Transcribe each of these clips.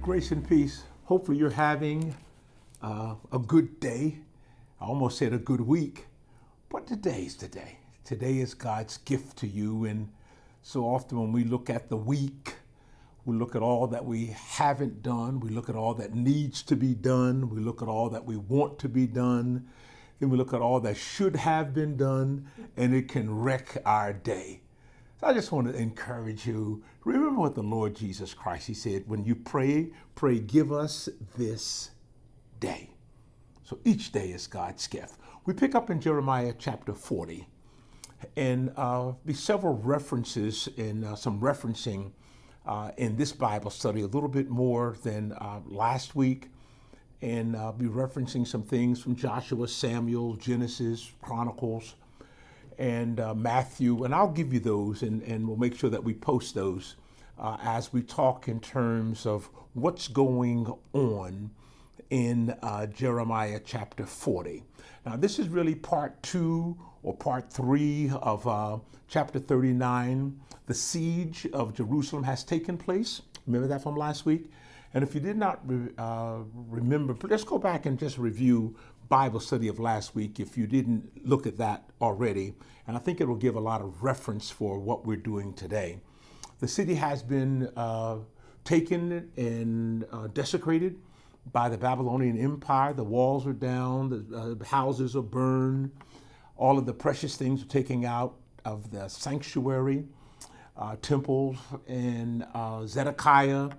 Grace and peace. Hopefully you're having a good day. I almost said a good week, but today's the day. Today is God's gift to you. And so often when we look at the week, we look at all that we haven't done. We look at all that needs to be done. We look at all that we want to be done. Then we look at all that should have been done, and it can wreck our day. So I just want to encourage you. Remember what the Lord Jesus Christ, he said, when you pray, give us this day. So each day is God's gift. We pick up in Jeremiah chapter 40, and be several references and some referencing in this Bible study, a little bit more than last week, and be referencing some things from Joshua, Samuel, Genesis, Chronicles, and Matthew, and I'll give you those, and we'll make sure that we post those as we talk in terms of what's going on in Jeremiah chapter 40. Now, this is really part 2 or part 3 of chapter 39. The siege of Jerusalem has taken place. Remember that from last week? And if you did not remember, let's go back and just review Bible study of last week if you didn't look at that already. And I think it will give a lot of reference for what we're doing today. The city has been taken and desecrated by the Babylonian Empire. The walls are down, the houses are burned, all of the precious things are taken out of the sanctuary, temples, and Zedekiah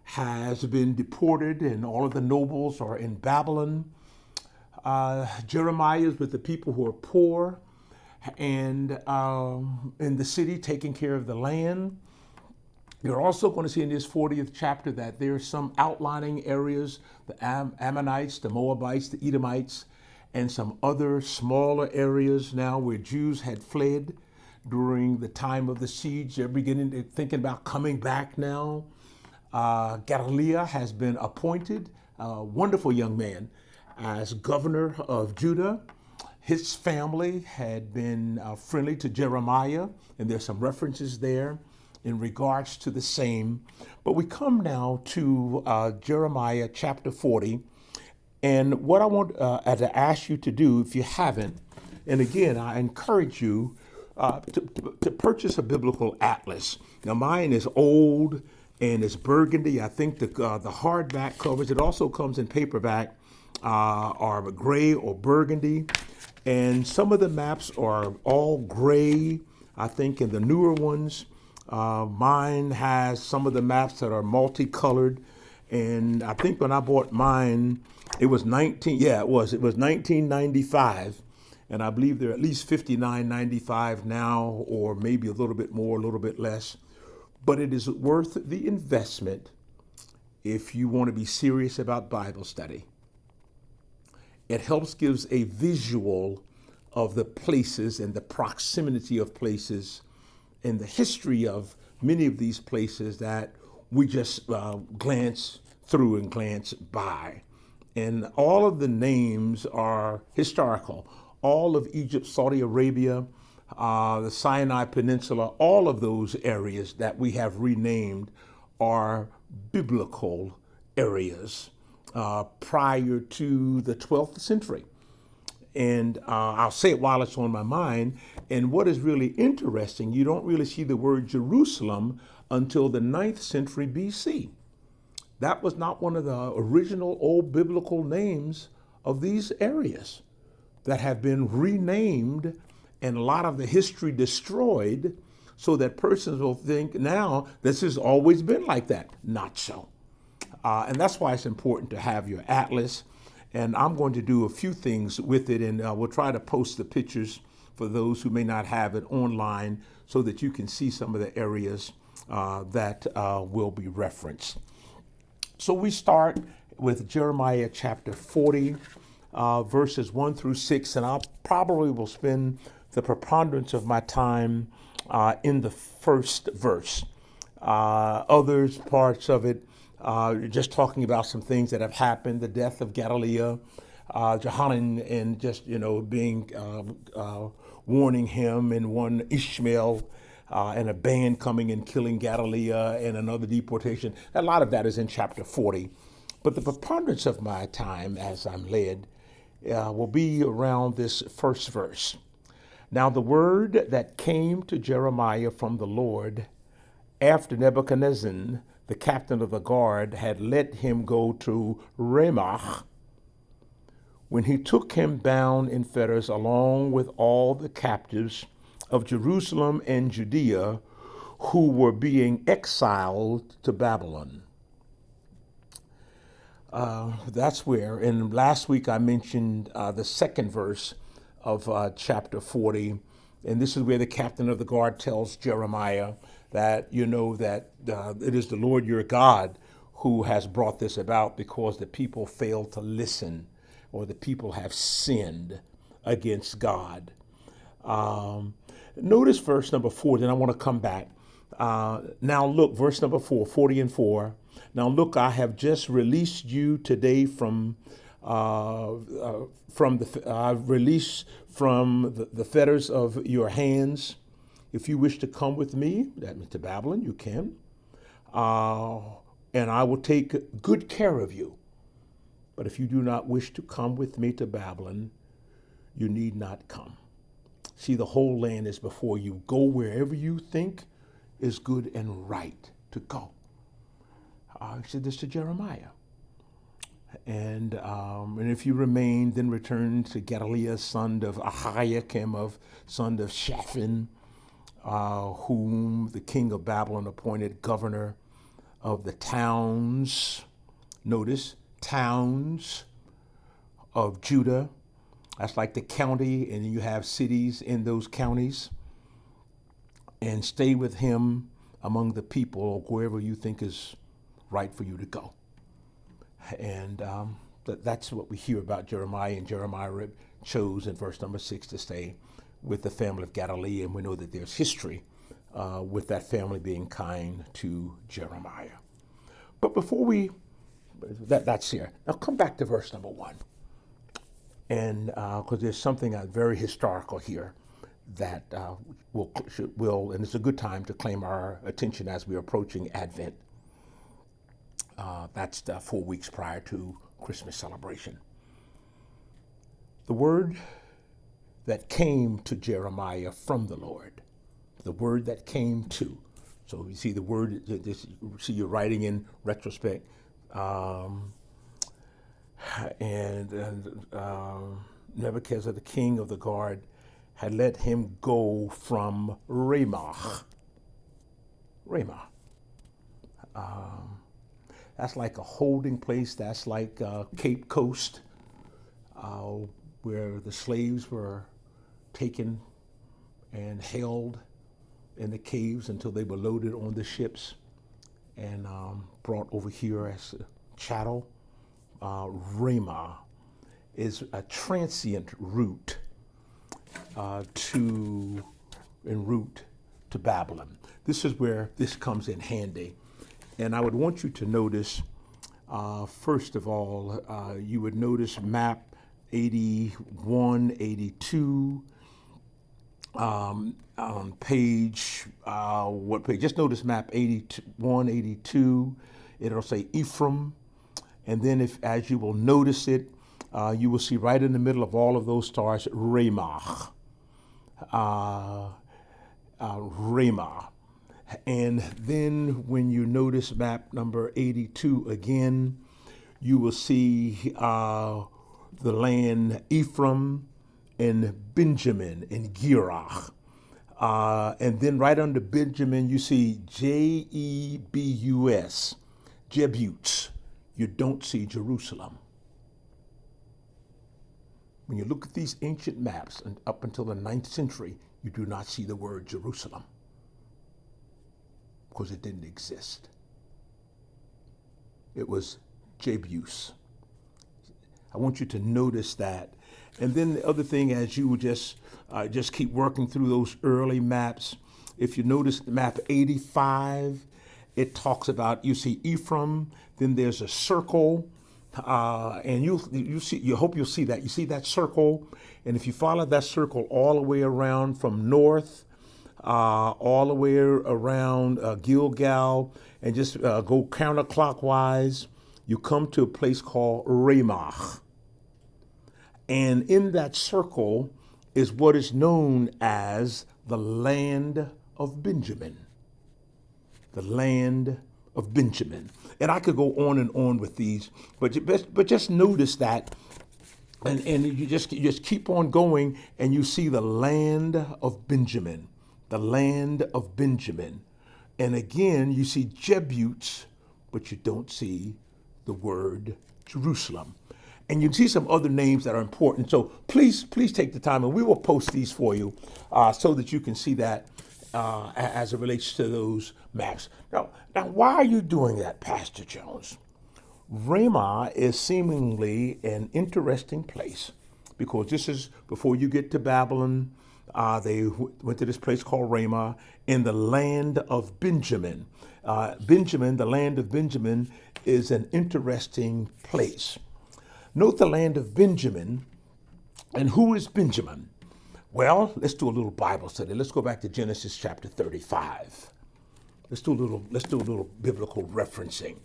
has been deported, and all of the nobles are in Babylon. Jeremiah is with the people who are poor and in the city taking care of the land. You're also going to see in this 40th chapter that there's some outlining areas, the Ammonites, the Moabites, the Edomites, and some other smaller areas now where Jews had fled during the time of the siege. They're beginning to thinking about coming back now. Gedaliah has been appointed, a wonderful young man, as governor of Judah. His family had been friendly to Jeremiah, and there's some references there in regards to the same. But we come now to Jeremiah chapter 40, and what I want to ask you to do, if you haven't, and again, I encourage you to purchase a biblical atlas. Now, mine is old and it's burgundy. I think the hardback covers, it also comes in paperback, are gray or burgundy. And some of the maps are all gray, I think, in the newer ones. Mine has some of the maps that are multicolored. And I think when I bought mine, it was 1995. And I believe they're at least $59.95 now, or maybe a little bit more, a little bit less. But it is worth the investment if you want to be serious about Bible study. It helps gives a visual of the places and the proximity of places and the history of many of these places that we just glance through and glance by. And all of the names are historical. All of Egypt, Saudi Arabia, the Sinai Peninsula, all of those areas that we have renamed are biblical areas prior to the 12th century. And I'll say it while it's on my mind. And what is really interesting, you don't really see the word Jerusalem until the 9th century BC. That was not one of the original old biblical names of these areas that have been renamed and a lot of the history destroyed so that persons will think now this has always been like that. Not so. And that's why it's important to have your atlas. And I'm going to do a few things with it, and we'll try to post the pictures for those who may not have it online so that you can see some of the areas that will be referenced. So we start with Jeremiah chapter 40, verses 1 through 6, and I probably will spend the preponderance of my time in the first verse. Others parts of it, just talking about some things that have happened, the death of Gedaliah, Johanan, and just, being warning him, and one Ishmael and a band coming and killing Galilee and another deportation. A lot of that is in chapter 40. But the preponderance of my time as I'm led will be around this first verse. Now the word that came to Jeremiah from the Lord after Nebuchadnezzar, the captain of the guard, had let him go to Ramah, when he took him bound in fetters along with all the captives of Jerusalem and Judea who were being exiled to Babylon. That's where, and last week I mentioned the second verse of chapter 40, and this is where the captain of the guard tells Jeremiah that that it is the Lord your God who has brought this about because the people failed to listen, or the people have sinned against God. Notice verse number 4, then I want to come back. Now look, verse number 4, 40 and 4. Now look, I have just released you today from the fetters of your hands. If you wish to come with me, that means to Babylon, you can, and I will take good care of you. But if you do not wish to come with me to Babylon, you need not come. See, the whole land is before you. Go wherever you think is good and right to go. He said this to Jeremiah. And if you remain, then return to Gedaliah, son of Ahiakim, son of Shaphan, whom the king of Babylon appointed governor of the towns. Notice, towns of Judah. That's like the county, and you have cities in those counties. And stay with him among the people, or wherever you think is right for you to go. And that's what we hear about Jeremiah. And Jeremiah chose in verse number 6 to stay with the family of Galilee. And we know that there's history with that family being kind to Jeremiah. But before that's here. Now come back to verse number 1. And because there's something very historical here that will, and it's a good time to claim our attention as we're approaching Advent. That's 4 weeks prior to Christmas celebration. The word that came to Jeremiah from the Lord, the word that came to. So you see the word, see you're writing in retrospect. Nebuchadnezzar, the king of the guard, had let him go from Ramah. Ramah. That's like a holding place. That's like Cape Coast, where the slaves were taken and held in the caves until they were loaded on the ships and brought over here as chattel. Ramah is a transient route to Babylon. This is where this comes in handy. And I would want you to notice, first of all, you would notice map 81, 82, on page, what page? Just notice map 81, 82. It'll say Ephraim. And then as you will notice it, you will see right in the middle of all of those stars, Ramah. Ramah. And then when you notice map number 82 again, you will see the land Ephraim and Benjamin and Gerah. And then right under Benjamin, you see Jebus, Jebuts. You don't see Jerusalem. When you look at these ancient maps, and up until the 9th century, you do not see the word Jerusalem because it didn't exist. It was Jebus. I want you to notice that. And then the other thing, as you just keep working through those early maps, if you notice map 85, it talks about, you see Ephraim, then there's a circle, and you hope you'll see that. You see that circle, and if you follow that circle all the way around from north all the way around Gilgal, and just go counterclockwise. You come to a place called Ramah. And in that circle is what is known as the land of Benjamin. The land of Benjamin. And I could go on and on with these, but just notice that, and you just keep on going, and you see the land of Benjamin, the land of Benjamin. And again, you see Jebusites, but you don't see the word Jerusalem. And you see some other names that are important. So please take the time, and we will post these for you so that you can see that as it relates to those maps. Now, why are you doing that, Pastor Jones? Ramah is seemingly an interesting place because this is before you get to Babylon. They went to this place called Ramah in the land of Benjamin. Benjamin, the land of Benjamin, is an interesting place. Note the land of Benjamin. And who is Benjamin? Well, let's do a little Bible study. Let's go back to Genesis chapter 35. Let's do a little biblical referencing.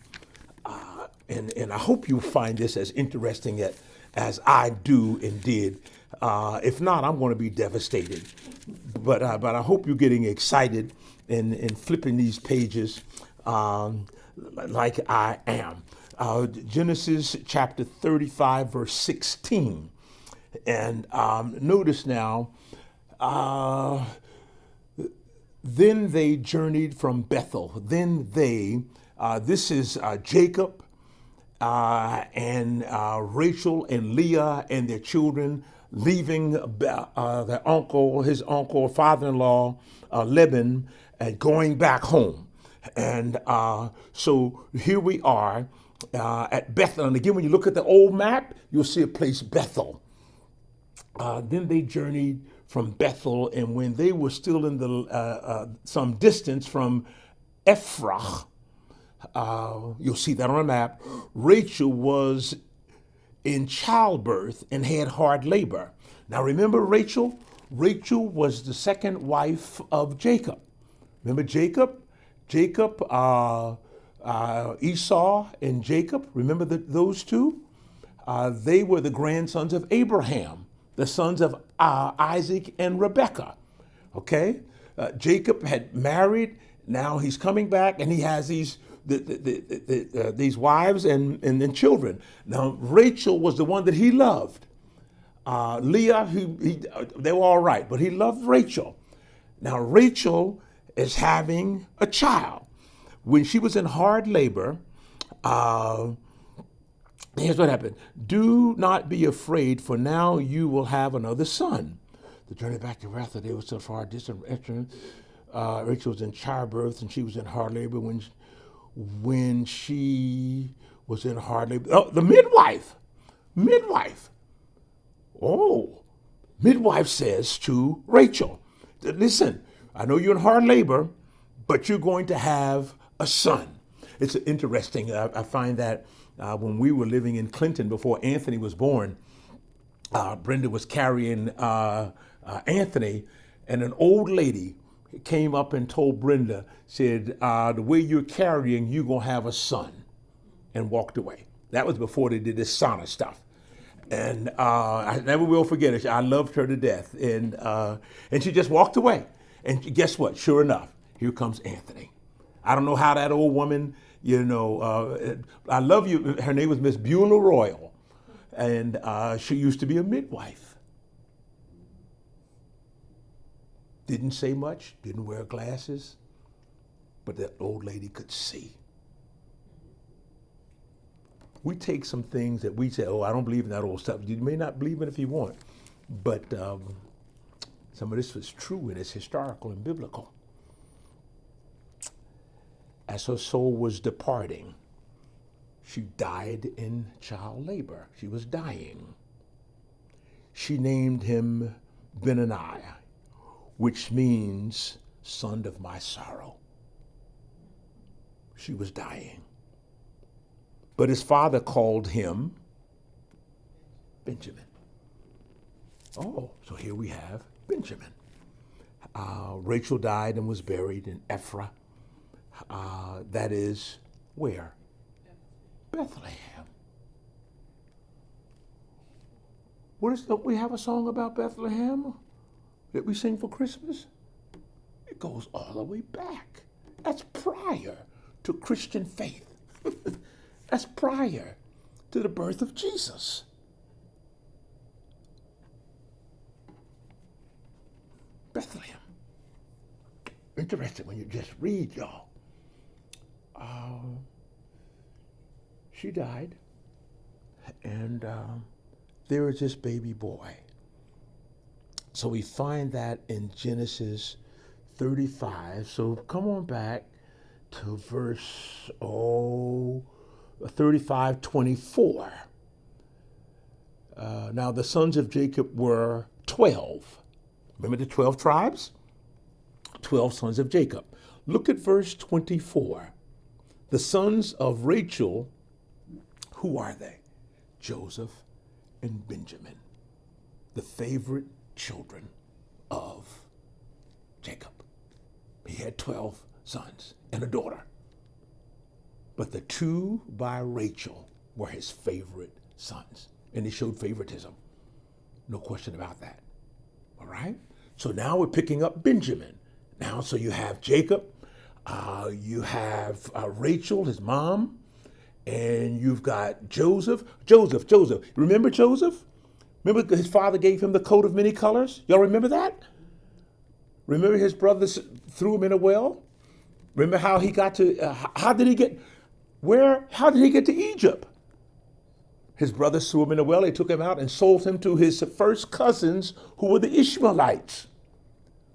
And I hope you find this as interesting as I do and did. If not, I'm going to be devastated. But I hope you're getting excited and flipping these pages like I am. Genesis chapter 35, verse 16. And notice now, then they journeyed from Bethel. Then they, this is Jacob and Rachel and Leah and their children leaving their uncle, his uncle, father-in-law, Laban, and going back home. And so here we are at Bethel. And again, when you look at the old map, you'll see a place, Bethel. Then they journeyed from Bethel, and when they were still in the some distance from Ephrath, you'll see that on a map, Rachel was in childbirth and had hard labor. Now remember Rachel? Rachel was the second wife of Jacob. Remember Jacob? Esau and Jacob, remember those two? They were the grandsons of Abraham, the sons of Isaac and Rebekah. Okay? Jacob had married. Now he's coming back, and he has these wives and then children. Now Rachel was the one that he loved. Leah, they were all right, but he loved Rachel. Now Rachel is having a child. When she was in hard labor, here's what happened. Do not be afraid, for now you will have another son. The journey back to Bethel, they were so far distant. Rachel was in childbirth, and she was in hard labor when she was in hard labor. Oh, the midwife. Oh, midwife says to Rachel, listen, I know you're in hard labor, but you're going to have a son. It's interesting. I find that when we were living in Clinton before Anthony was born, Brenda was carrying Anthony, and an old lady came up and told Brenda, said, the way you're carrying, you're going to have a son, and walked away. That was before they did this sauna stuff. And I never will forget it. I loved her to death. And she just walked away. And guess what? Sure enough, here comes Anthony. I don't know how that old woman, I love you. Her name was Miss Beulah Royal. And she used to be a midwife. Didn't say much, didn't wear glasses, but that old lady could see. We take some things that we say, oh, I don't believe in that old stuff. You may not believe it if you want, but some of this was true, and it's historical and biblical. As her soul was departing, she died in child labor. She was dying. She named him Benaniah, which means son of my sorrow. She was dying. But his father called him Benjamin. Oh, so here we have Benjamin. Rachel died and was buried in Ephraim. That is where? Bethlehem. Don't we have a song about Bethlehem that we sing for Christmas? It goes all the way back. That's prior to Christian faith. That's prior to the birth of Jesus. Bethlehem. Interesting when you just read, y'all. She died, and there is this baby boy. So we find that in Genesis 35. So come on back to verse 35:24. Now the sons of Jacob were 12. Remember the 12 tribes? 12 sons of Jacob. Look at verse 24. The sons of Rachel, who are they? Joseph and Benjamin, the favorite children of Jacob. He had 12 sons and a daughter. But the two by Rachel were his favorite sons. And he showed favoritism. No question about that. All right? So now we're picking up Benjamin. Now, so you have Jacob, you have Rachel, his mom, and you've got Joseph. Joseph. Remember Joseph? Remember his father gave him the coat of many colors? Y'all remember that? Remember his brothers threw him in a well? Remember how he got to, how did he get to Egypt? His brothers threw him in a well. They took him out and sold him to his first cousins, who were the Ishmaelites.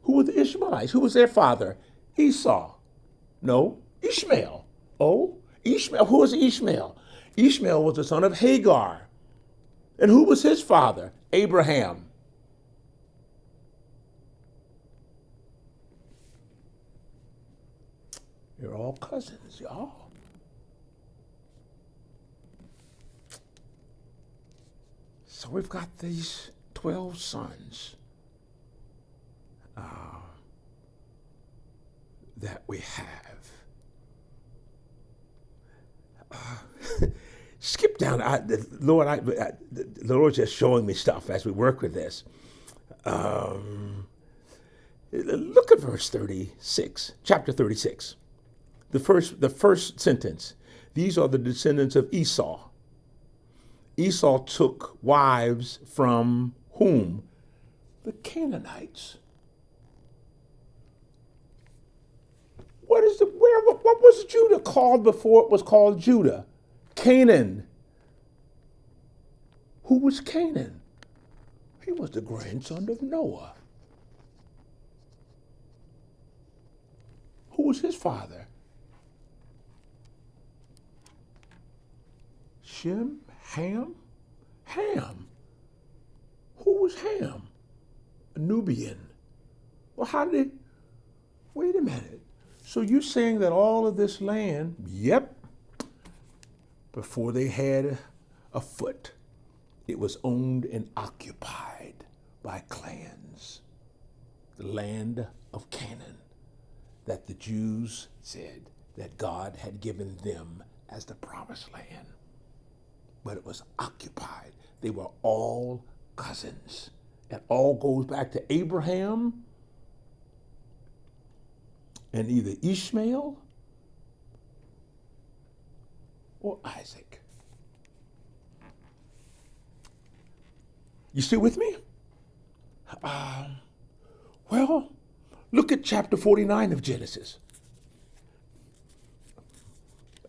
Who were the Ishmaelites? Who was their father? Esau. No, Ishmael. Oh, Ishmael. Who was Ishmael? Ishmael was the son of Hagar. And who was his father? Abraham. You're all cousins, y'all. So we've got these 12 sons that we have. Skip down. The Lord's just showing me stuff as we work with this. Look at verse 36, chapter 36. The first sentence. These are the descendants of Esau. Esau took wives from whom? The Canaanites. What was Judah called before it was called Judah? Canaan. Who was Canaan? He was the grandson of Noah. Who was his father? Shem, Ham? Ham. Who was Ham? A Nubian. Well, how did wait a minute. So you're saying that all of this land, yep, before they had a foot, it was owned and occupied by clans. The land of Canaan that the Jews said that God had given them as the promised land. But it was occupied. They were all cousins. It all goes back to Abraham and either Ishmael or Isaac. You still with me? Well, look at chapter 49 of Genesis.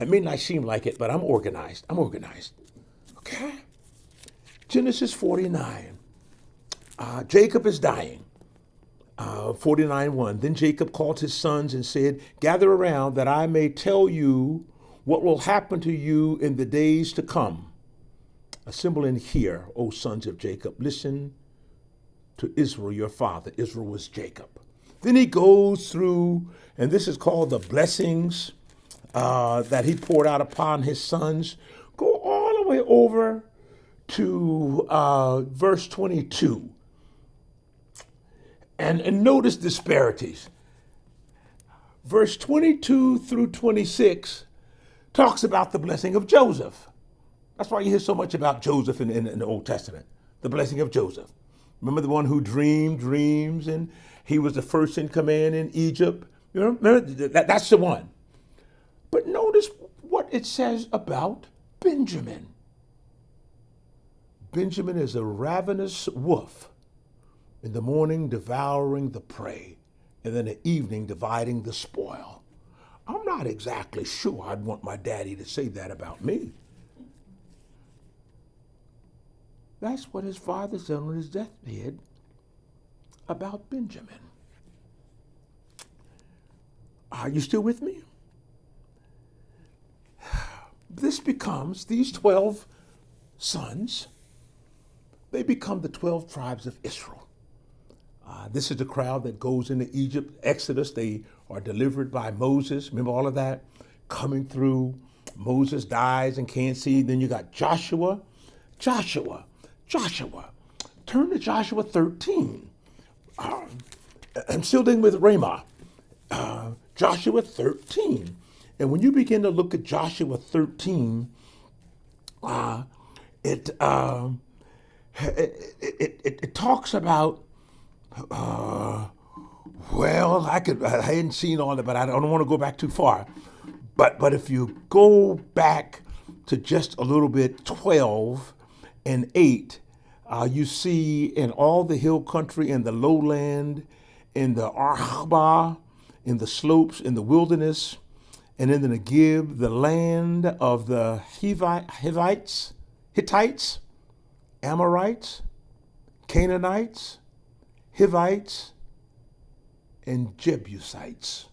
It may not seem like it, but I'm organized. Okay? Genesis 49. Jacob is dying. 49:1. Then Jacob called his sons and said, "Gather around that I may tell you what will happen to you in the days to come. Assemble and hear, O sons of Jacob. Listen to Israel, your father." Israel was Jacob. Then he goes through, and this is called the blessings that he poured out upon his sons. Go all the way over to verse 22. And notice disparities. Verse 22 through 26 talks about the blessing of Joseph. That's why you hear so much about Joseph in the Old Testament, the blessing of Joseph. Remember the one who dreamed dreams and he was the first in command in Egypt? You know, remember that's the one. But notice what it says about Benjamin. Benjamin is a ravenous wolf, in the morning devouring the prey, and in the evening dividing the spoil. I'm not exactly sure I'd want my daddy to say that about me. That's what his father said on his deathbed about Benjamin. Are you still with me? This becomes, these 12 sons, they become the 12 tribes of Israel. This is the crowd that goes into Egypt, Exodus. They are delivered by Moses. Remember all of that? Coming through, Moses dies and can't see. Then you got Joshua. Turn to Joshua 13. I'm still dealing with Ramah. Joshua 13. And when you begin to look at Joshua 13, it talks about, I hadn't seen all of it, but I don't want to go back too far. But if you go back to just a little bit, 12 and 8, you see in all the hill country, in the lowland, in the Arabah, in the slopes, in the wilderness, and in the Negev, the land of the Hittites, Amorites, Canaanites, Hivites, and Jebusites.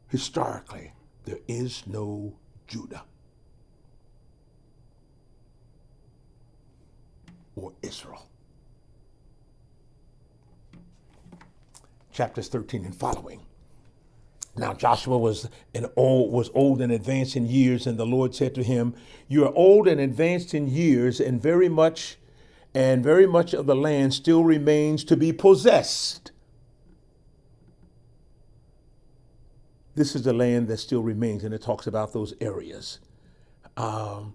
Historically, there is no Judah or Israel. Chapters 13 and following. Now Joshua was old and advanced in years, and the Lord said to him, "You are old and advanced in years, and very much of the land still remains to be possessed." This is the land that still remains, and it talks about those areas. I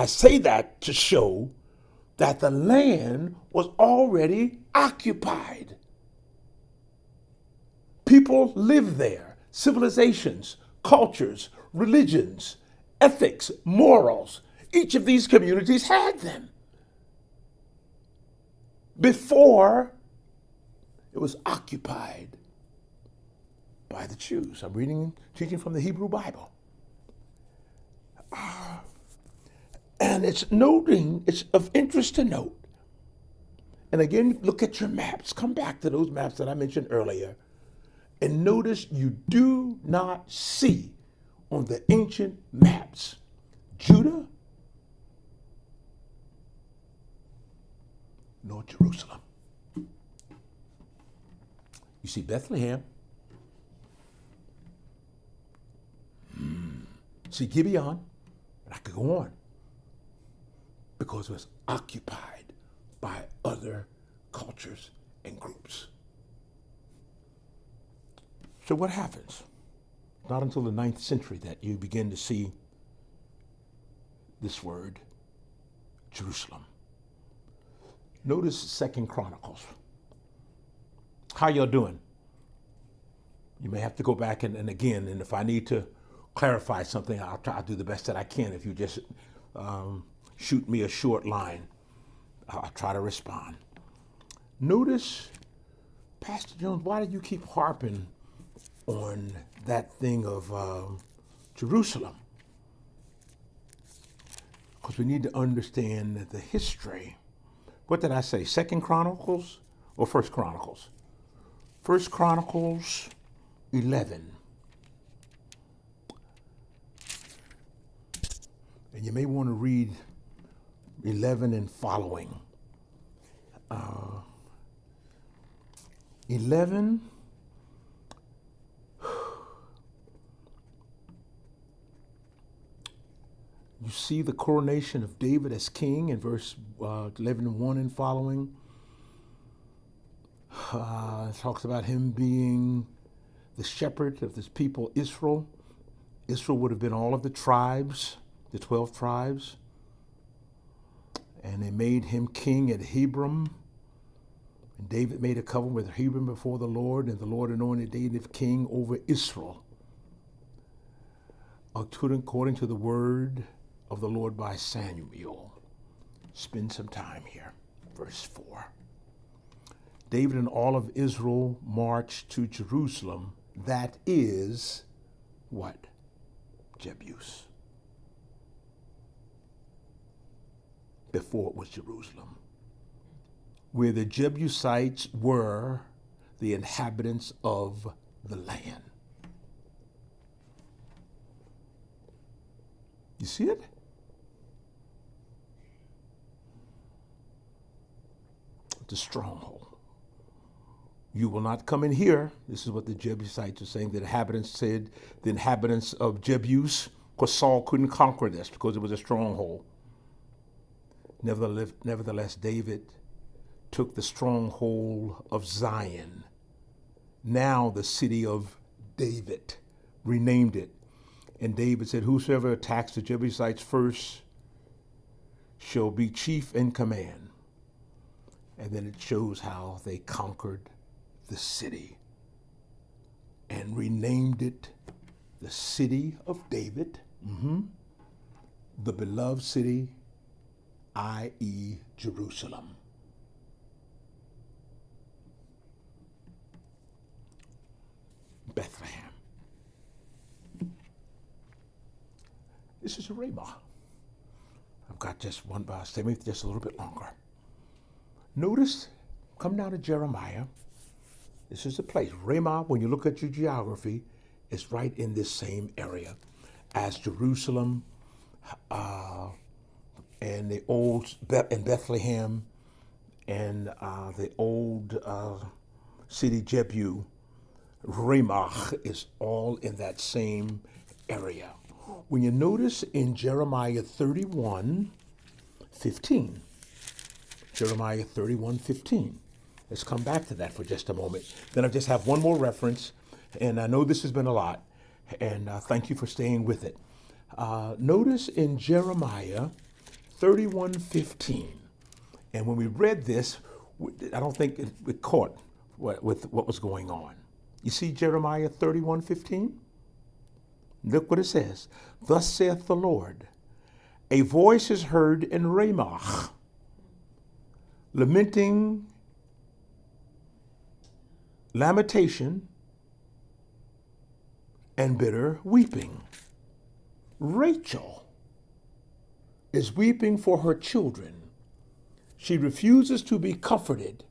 say that to show that the land was already occupied. People lived there. Civilizations, cultures, religions, ethics, morals. Each of these communities had them before it was occupied by the Jews. I'm teaching from the Hebrew Bible. And it's of interest to note. And again, look at your maps. Come back to those maps that I mentioned earlier. And notice you do not see on the ancient maps Judah nor Jerusalem. You see Bethlehem. See Gibeon. And I could go on. Because it was occupied by other cultures and groups. So what happens? Not until the 9th century that you begin to see this word, Jerusalem. Notice 2 Chronicles. How y'all doing? You may have to go back and again, and if I need to clarify something, I'll do the best that I can. If you just shoot me a short line, I'll try to respond. Notice, Pastor Jones, why do you keep harping on that thing of Jerusalem? Because we need to understand the history. What did I say? 2 Chronicles or 1 Chronicles? 1 Chronicles 11. And you may want to read 11 and following. 11. You see the coronation of David as king in verse 11 and 1 and following. It talks about him being the shepherd of this people, Israel. Israel would have been all of the tribes, the 12 tribes. And they made him king at Hebron. And David made a covenant with Hebron before the Lord, and the Lord anointed David king over Israel, according to the word of the Lord by Samuel. Spend some time here. Verse 4. David and all of Israel marched to Jerusalem. That is what? Jebus. Before it was Jerusalem. Where the Jebusites were the inhabitants of the land. You see it? The stronghold. You will not come in here. This is what the Jebusites are saying. The inhabitants said, the inhabitants of Jebus, because Saul couldn't conquer this because it was a stronghold. Nevertheless, David took the stronghold of Zion, now the city of David, renamed it. And David said, whosoever attacks the Jebusites first shall be chief in command. And then it shows how they conquered the city and renamed it the city of David, the beloved city, i.e. Jerusalem. Bethlehem. This is Ramah. I've got just one verse, maybe just a little bit longer. Notice, come down to Jeremiah. This is the place. Ramah, when you look at your geography, is right in this same area as Jerusalem and the old and Bethlehem and the old city Jebu. Ramah is all in that same area. When you notice in Jeremiah 31:15, Jeremiah 31:15. Let's come back to that for just a moment. Then I just have one more reference, and I know this has been a lot, and thank you for staying with it. Notice in Jeremiah 31:15, and when we read this, I don't think it caught with what was going on. You see Jeremiah 31:15? Look what it says. Thus saith the Lord, a voice is heard in Ramah, lamenting, lamentation, and bitter weeping. Rachel is weeping for her children. She refuses to be comforted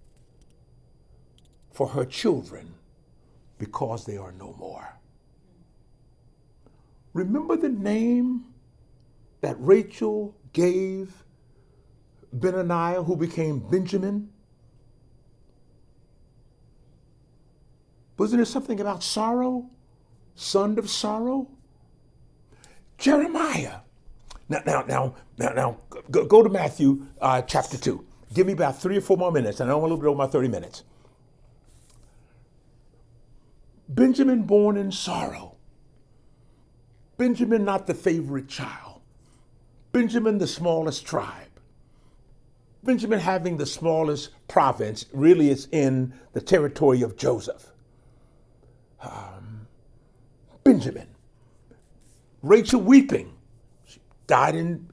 for her children because they are no more. Remember the name that Rachel gave Benaniah, who became Benjamin? Wasn't there something about sorrow? Son of sorrow? Jeremiah. Now, go to Matthew chapter 2. Give me about 3 or 4 more minutes, and I don't want a little bit over my 30 minutes. Benjamin born in sorrow. Benjamin not the favorite child. Benjamin the smallest tribe. Benjamin having the smallest province, really is in the territory of Joseph. Benjamin. Rachel weeping. She died in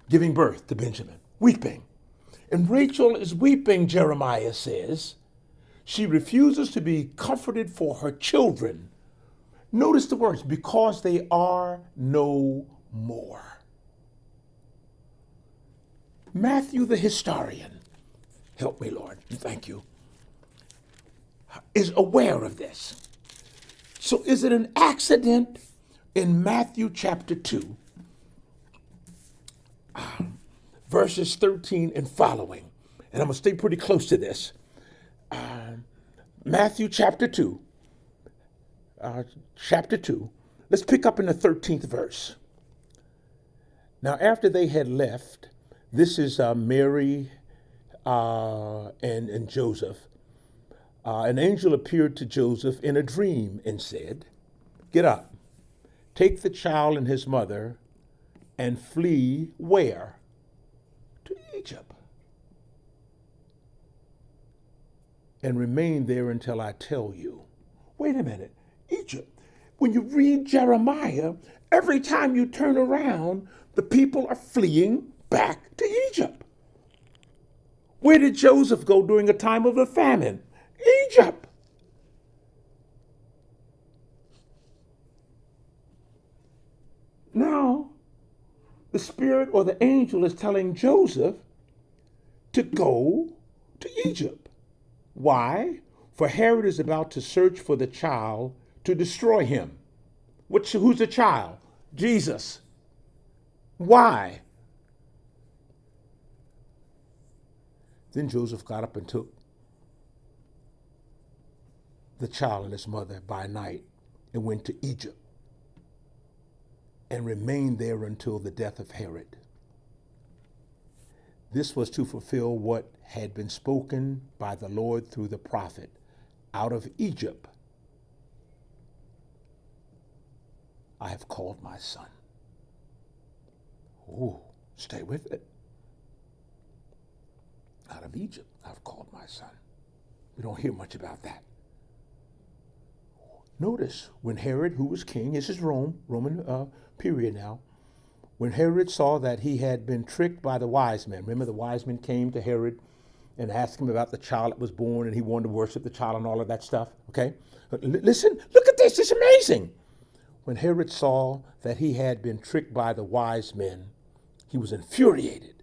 giving birth to Benjamin. Weeping. And Rachel is weeping, Jeremiah says. She refuses to be comforted for her children. Notice the words, because they are no more. Matthew the historian, help me, Lord, thank you, is aware of this. So is it an accident in Matthew chapter 2, verses 13 and following? And I'm going to stay pretty close to this. Matthew chapter 2. Let's pick up in the 13th verse. Now, after they had left, this is Mary and Joseph. an angel appeared to Joseph in a dream and said, "Get up, take the child and his mother, and flee where? To Egypt. And remain there until I tell you." Wait a minute, Egypt. When you read Jeremiah, every time you turn around, the people are fleeing back to Egypt. Where did Joseph go during a time of a famine? Egypt. Now, the spirit or the angel is telling Joseph to go to Egypt. Why? For Herod is about to search for the child to destroy him. Who's the child? Jesus. Why? Then Joseph got up and took the child and his mother by night and went to Egypt and remained there until the death of Herod. This was to fulfill what had been spoken by the Lord through the prophet. Out of Egypt I have called my son. Oh, stay with it. Out of Egypt I've called my son. We don't hear much about that. Notice when Herod, who was king, this is Roman period now, when Herod saw that he had been tricked by the wise men. Remember, the wise men came to Herod and asked him about the child that was born, and he wanted to worship the child and all of that stuff, okay? Listen, look at this, it's amazing. When Herod saw that he had been tricked by the wise men, he was infuriated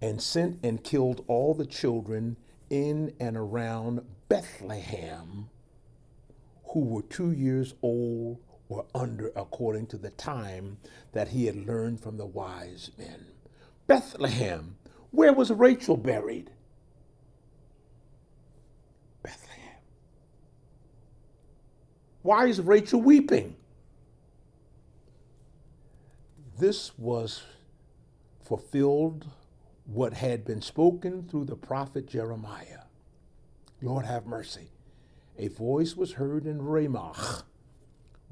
and sent and killed all the children in and around Bethlehem who were 2 years old or under, according to the time that he had learned from the wise men. Bethlehem. Where was Rachel buried? Bethlehem. Why is Rachel weeping? This was fulfilled what had been spoken through the prophet Jeremiah. Lord have mercy. A voice was heard in Ramah,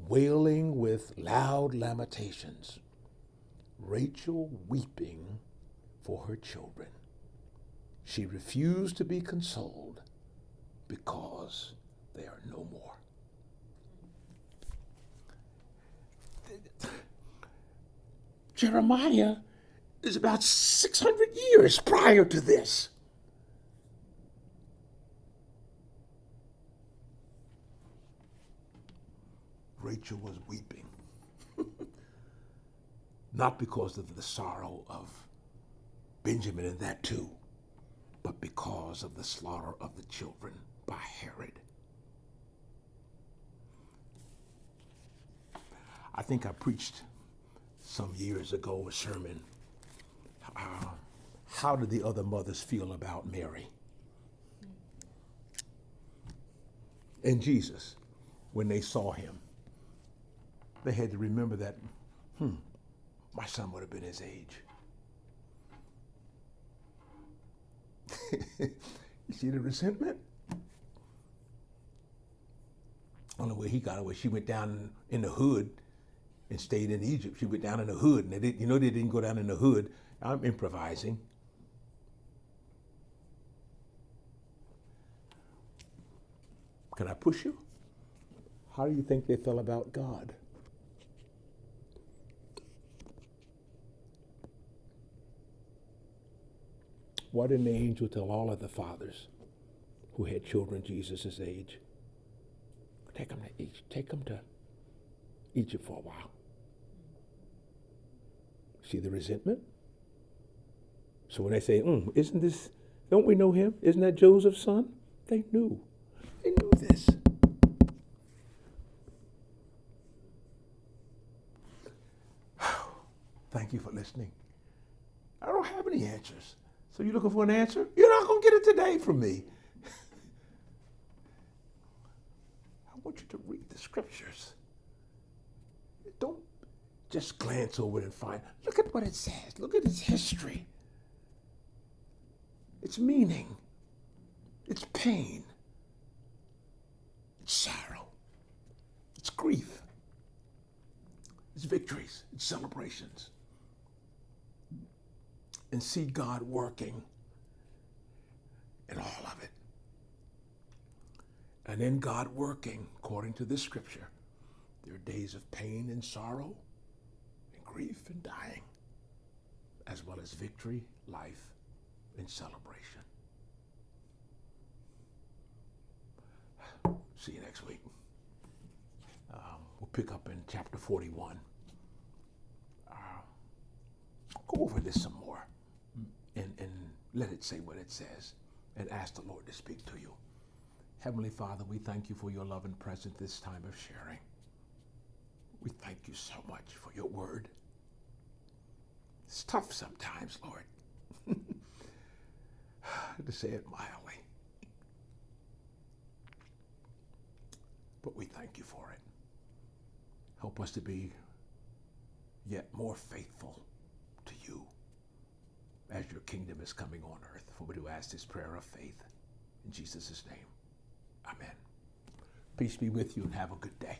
wailing with loud lamentations. Rachel weeping for her children. She refused to be consoled because they are no more. Jeremiah is about 600 years prior to this. Rachel was weeping, not because of the sorrow of Benjamin and that too, but because of the slaughter of the children by Herod. I think I preached some years ago a sermon. How did the other mothers feel about Mary and Jesus when they saw him? They had to remember that, my son would have been his age. You see the resentment? Only way he got away, she went down in the hood and stayed in Egypt. She went down in the hood, and they didn't go down in the hood. I'm improvising. Can I push you? How do you think they felt about God? Why didn't the angel tell all of the fathers who had children Jesus' age, take them to Egypt for a while? See the resentment? So when they say, don't we know him? Isn't that Joseph's son? They knew this. Thank you for listening. I don't have any answers. So you're looking for an answer? You're not going to get it today from me. I want you to read the scriptures. Don't just glance over it and find. Look at what it says. Look at its history. Its meaning. Its pain. it's sorrow, it's grief, it's victories, it's celebrations. And see God working in all of it. And in God working, according to this scripture, there are days of pain and sorrow and grief and dying, as well as victory, life, and celebration. See you next week. We'll pick up in chapter 41. Go over this some more and let it say what it says and ask the Lord to speak to you. Heavenly Father, we thank you for your love and presence this time of sharing. We thank you so much for your word. It's tough sometimes, Lord, to say it mildly. But we thank you for it. Help us to be yet more faithful to you as your kingdom is coming on earth. For we do ask this prayer of faith in Jesus' name. Amen. Peace be with you and have a good day.